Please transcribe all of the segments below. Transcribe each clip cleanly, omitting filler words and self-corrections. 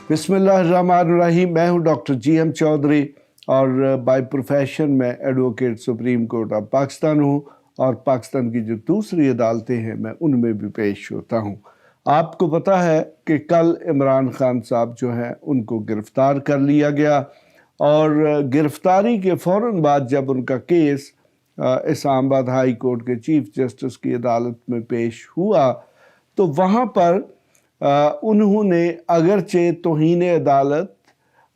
बिस्मिल्लाहिर्रहमानिर्रहीम। मैं हूं डॉक्टर GM चौधरी और बाय प्रोफेशन मैं advocate supreme court of Pakistan हूं और पाकिस्तान की जो दूसरी अदालतें हैं मैं उनमें भी पेश होता हूं। आपको पता है कि कल इमरान खान साहब जो हैं उनको गिरफ्तार कर लिया गया और गिरफ्तारी के फ़ौरन बाद जब उनका केस इस्लामाबाद हाई कोर्ट के चीफ जस्टिस की अदालत में पेश हुआ तो वहाँ पर उन्होंने अगरचे तौहीन अदालत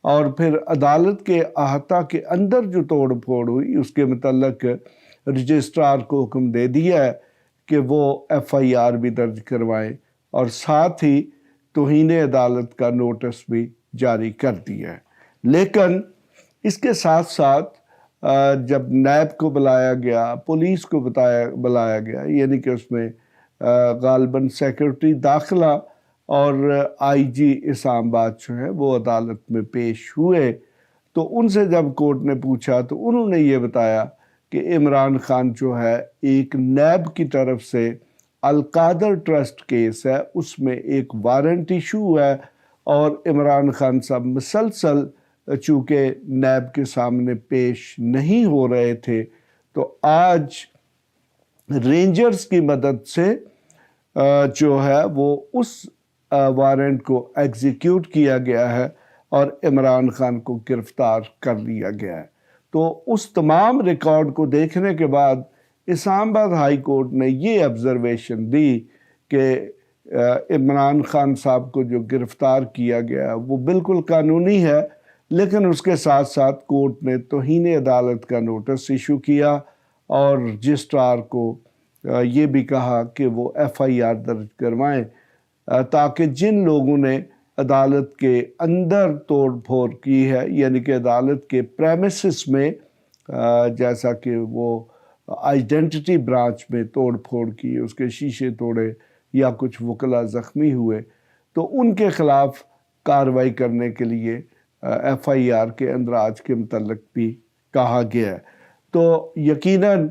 और फिर अदालत के अहाता के अंदर जो तोड़ फोड़ हुई उसके मतलब रजिस्ट्रार को हुक्म दे दिया है कि वो FIR भी दर्ज करवाएं और साथ ही तौहीन अदालत का नोटिस भी जारी कर दिया है। लेकिन इसके साथ साथ जब नैब को बुलाया गया, पुलिस को बुलाया गया, यानी कि उसमें गालबन सेक्रेटरी दाखिला और IG इस्लामाबाद जो है वो अदालत में पेश हुए तो उनसे जब कोर्ट ने पूछा तो उन्होंने ये बताया कि इमरान खान जो है एक नैब की तरफ से अलकादर ट्रस्ट केस है, उसमें एक वारंट इशू है और इमरान खान साहब मुसलसल चूँकि नैब के सामने पेश नहीं हो रहे थे तो आज रेंजर्स की मदद से जो है वो उस वारंट को एग्जीक्यूट किया गया है और इमरान खान को गिरफ्तार कर लिया गया है। तो उस तमाम रिकॉर्ड को देखने के बाद इस्लामाबाद हाई कोर्ट ने ये ऑब्जर्वेशन दी कि इमरान खान साहब को जो गिरफ्तार किया गया वो बिल्कुल कानूनी है, लेकिन उसके साथ साथ कोर्ट ने तौहीन अदालत का नोटिस इशू किया और रजिस्ट्रार को ये भी कहा कि वो FIR दर्ज करवाएं ताकि जिन लोगों ने अदालत के अंदर तोड़ फोड़ की है, यानी कि अदालत के प्रेमिसेस में जैसा कि वो आइडेंटिटी ब्रांच में तोड़ फोड़ की, उसके शीशे तोड़े या कुछ वकला ज़ख्मी हुए तो उनके ख़िलाफ़ कार्रवाई करने के लिए FIR के अंदराज के मुतल्लिक़ भी कहा गया है। तो यकीनन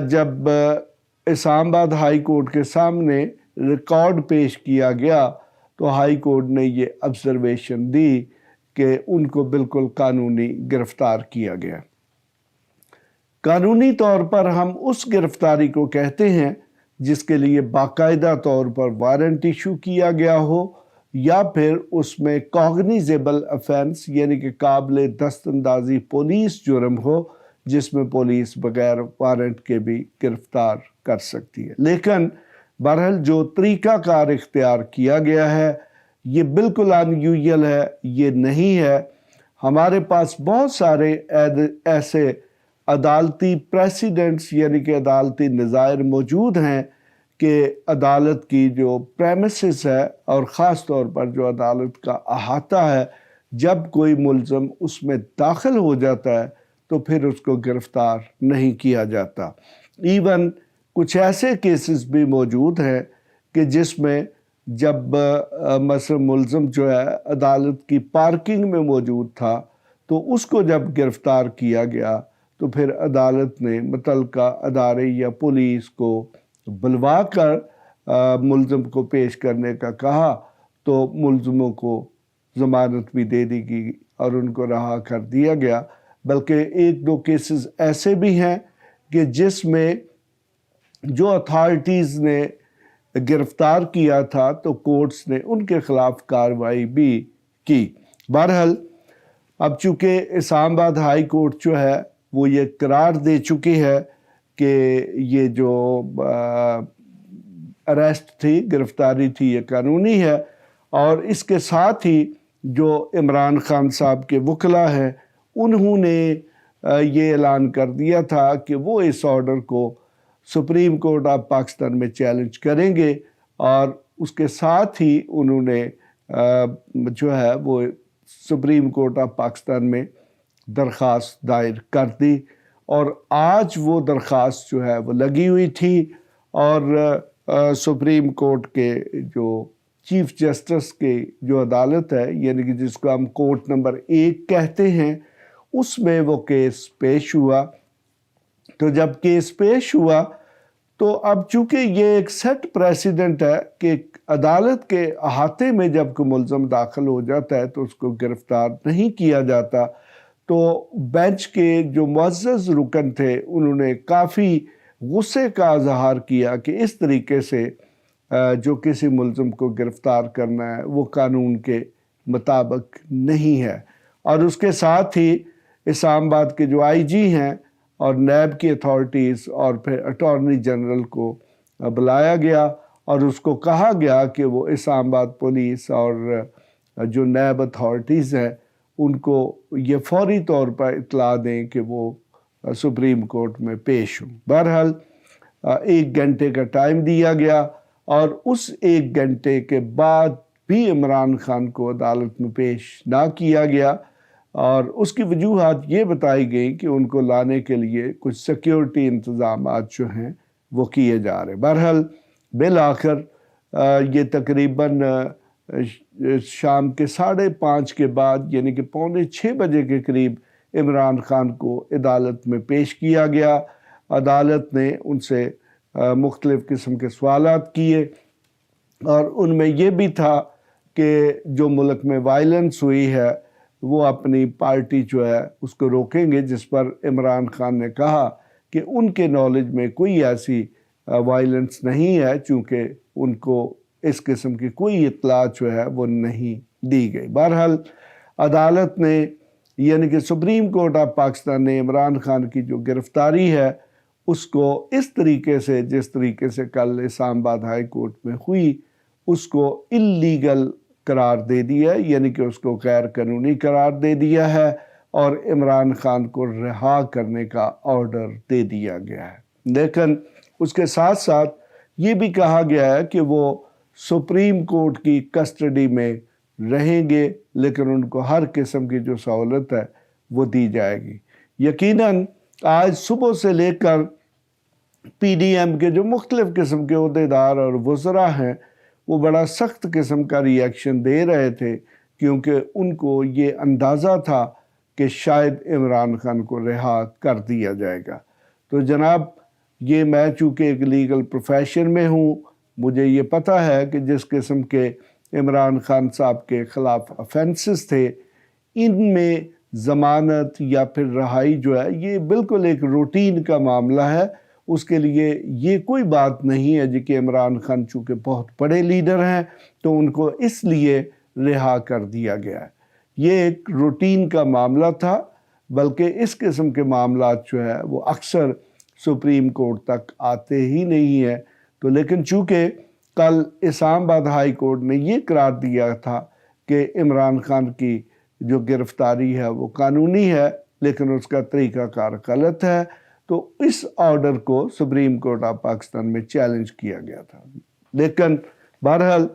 जब इस्लामाबाद हाई कोर्ट के सामने रिकॉर्ड पेश किया गया तो हाई कोर्ट ने ये ऑब्जर्वेशन दी कि उनको बिल्कुल कानूनी गिरफ्तार किया गया। कानूनी तौर पर हम उस गिरफ्तारी को कहते हैं जिसके लिए बाकायदा तौर पर वारंट इशू किया गया हो या फिर उसमें कॉग्निजेबल ऑफेंस यानी कि काबिल दस्तंदाजी पुलिस जुर्म हो जिसमें पुलिस बगैर वारंट के भी गिरफ्तार कर सकती है। लेकिन बहरहाल जो तरीक़ाकार इख्तियार किया गया है ये बिल्कुल अनयूजुअल है, ये नहीं है। हमारे पास बहुत सारे ऐसे अदालती प्रेसिडेंट्स यानी कि अदालती नज़ायर मौजूद हैं कि अदालत की जो प्रेमिसेस है और ख़ास तौर पर जो अदालत का अहाता है, जब कोई मुल्ज़म उसमें दाखिल हो जाता है तो फिर उसको गिरफ्तार नहीं किया जाता। इवन कुछ ऐसे केसेस भी मौजूद हैं कि जिसमें जब मसलन मुल्ज़म जो है अदालत की पार्किंग में मौजूद था तो उसको जब गिरफ्तार किया गया तो फिर अदालत ने मुतल्लिका अदारे या पुलिस को बुलवा कर मुल्ज़म को पेश करने का कहा तो मुल्ज़मों को ज़मानत भी दे दी गई और उनको रहा कर दिया गया। बल्कि एक दो केसेस ऐसे भी हैं कि जिसमें जो अथॉरिटीज़ ने गिरफ्तार किया था तो कोर्ट्स ने उनके ख़िलाफ़ कार्रवाई भी की। बहरहाल अब चूँकि इस्लामाबाद हाई कोर्ट जो है वो ये करार दे चुकी है कि ये जो अरेस्ट थी, गिरफ्तारी थी, ये कानूनी है और इसके साथ ही जो इमरान खान साहब के वकला हैं उन्होंने ये ऐलान कर दिया था कि वो इस ऑर्डर को सुप्रीम कोर्ट ऑफ पाकिस्तान में चैलेंज करेंगे और उसके साथ ही उन्होंने जो है वो सुप्रीम कोर्ट ऑफ पाकिस्तान में दरख्वास्त दायर कर दी और आज वो दरख्वास्त जो है वो लगी हुई थी और सुप्रीम कोर्ट के जो चीफ जस्टिस के जो अदालत है यानी कि जिसको हम कोर्ट नंबर 1 कहते हैं उसमें वो केस पेश हुआ। तो जब केस पेश हुआ تو اب چونکہ یہ ایک سیٹ پریسیڈنٹ ہے کہ عدالت کے احاطے میں جب کوئی ملزم داخل ہو جاتا ہے تو اس کو گرفتار نہیں کیا جاتا، تو بینچ کے جو معزز رکن تھے انہوں نے کافی غصے کا اظہار کیا کہ اس طریقے سے جو کسی ملزم کو گرفتار کرنا ہے وہ قانون کے مطابق نہیں ہے۔ اور اس کے ساتھ ہی اسلام آباد کے جو آئی جی ہیں اور نیب کی اتھارٹیز اور پھر اٹارنی جنرل کو بلایا گیا اور اس کو کہا گیا کہ وہ اسلام آباد پولیس اور جو نیب اتھارٹیز ہیں ان کو یہ فوری طور پر اطلاع دیں کہ وہ سپریم کورٹ میں پیش ہوں۔ بہرحال 1 گھنٹے کا ٹائم دیا گیا اور اس 1 گھنٹے کے بعد بھی عمران خان کو عدالت میں پیش نہ کیا گیا، اور اس کی وجوہات یہ بتائی گئی کہ ان کو لانے کے لیے کچھ سیکیورٹی انتظامات جو ہیں وہ کیے جا رہے۔ بہرحال بالآخر یہ تقریباً شام کے 5:30 کے بعد یعنی کہ 5:45 بجے کے قریب عمران خان کو عدالت میں پیش کیا گیا۔ عدالت نے ان سے مختلف قسم کے سوالات کیے اور ان میں یہ بھی تھا کہ جو ملک میں وائلنس ہوئی ہے وہ اپنی پارٹی جو ہے اس کو روکیں گے، جس پر عمران خان نے کہا کہ ان کے نالج میں کوئی ایسی وائلنس نہیں ہے، چونکہ ان کو اس قسم کی کوئی اطلاع جو ہے وہ نہیں دی گئی۔ بہرحال عدالت نے یعنی کہ سپریم کورٹ آف پاکستان نے عمران خان کی جو گرفتاری ہے اس کو اس طریقے سے جس طریقے سے کل اسلام آباد ہائی کورٹ میں ہوئی اس کو اللیگل قرار دے دیا ہے، یعنی کہ اس کو غیر قانونی قرار دے دیا ہے اور عمران خان کو رہا کرنے کا آرڈر دے دیا گیا ہے۔ لیکن اس کے ساتھ ساتھ یہ بھی کہا گیا ہے کہ وہ سپریم کورٹ کی کسٹڈی میں رہیں گے، لیکن ان کو ہر قسم کی جو سہولت ہے وہ دی جائے گی۔ یقیناً آج صبح سے لے کر پی ڈی ایم کے جو مختلف قسم کے عہدیدار اور وزراء ہیں وہ بڑا سخت قسم کا ری ایکشن دے رہے تھے، کیونکہ ان کو یہ اندازہ تھا کہ شاید عمران خان کو رہا کر دیا جائے گا۔ تو جناب یہ میں چونکہ ایک لیگل پروفیشن میں ہوں، مجھے یہ پتہ ہے کہ جس قسم کے عمران خان صاحب کے خلاف افینسز تھے ان میں ضمانت یا پھر رہائی جو ہے یہ بالکل ایک روٹین کا معاملہ ہے۔ اس کے لیے یہ کوئی بات نہیں ہے کہ عمران خان چونکہ بہت بڑے لیڈر ہیں تو ان کو اس لیے رہا کر دیا گیا ہے۔ یہ ایک روٹین کا معاملہ تھا، بلکہ اس قسم کے معاملات جو ہے وہ اکثر سپریم کورٹ تک آتے ہی نہیں ہیں۔ تو لیکن چونکہ کل اسلام آباد ہائی کورٹ نے یہ قرار دیا تھا کہ عمران خان کی جو گرفتاری ہے وہ قانونی ہے لیکن اس کا طریقہ کار غلط ہے، تو اس آرڈر کو سپریم کورٹ آف پاکستان میں چیلنج کیا گیا تھا۔ لیکن بہرحال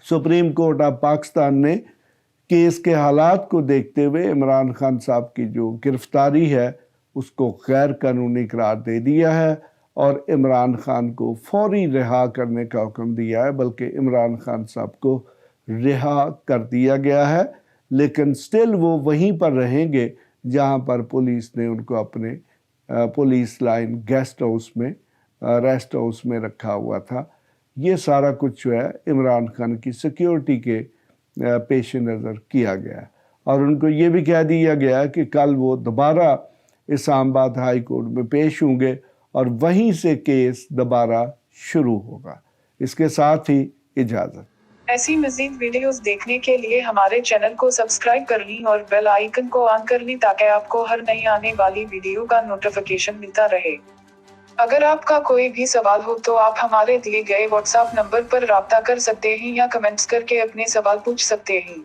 سپریم کورٹ آف پاکستان نے کیس کے حالات کو دیکھتے ہوئے عمران خان صاحب کی جو گرفتاری ہے اس کو غیر قانونی قرار دے دیا ہے اور عمران خان کو فوری رہا کرنے کا حکم دیا ہے، بلکہ عمران خان صاحب کو رہا کر دیا گیا ہے، لیکن سٹل وہ وہیں پر رہیں گے جہاں پر پولیس نے ان کو اپنے پولیس لائن گیسٹ ہاؤس میں ریسٹ ہاؤس میں رکھا ہوا تھا۔ یہ سارا کچھ جو ہے عمران خان کی سیکیورٹی کے پیش نظر کیا گیا اور ان کو یہ بھی کہہ دیا گیا کہ کل وہ دوبارہ اسلام آباد ہائی کورٹ میں پیش ہوں گے اور وہیں سے کیس دوبارہ شروع ہوگا۔ اس کے ساتھ ہی اجازت۔ ایسی مزید ویڈیوز دیکھنے کے لیے ہمارے چینل کو سبسکرائب کر لیں اور بیل آئیکن کو آن کر لیں تاکہ آپ کو ہر نئی آنے والی ویڈیو کا نوٹیفیکیشن ملتا رہے۔ اگر آپ کا کوئی بھی سوال ہو تو آپ ہمارے دیے گئے واٹس ایپ نمبر پر رابطہ کر سکتے ہیں یا کمنٹس کر کے اپنے سوال پوچھ سکتے ہیں۔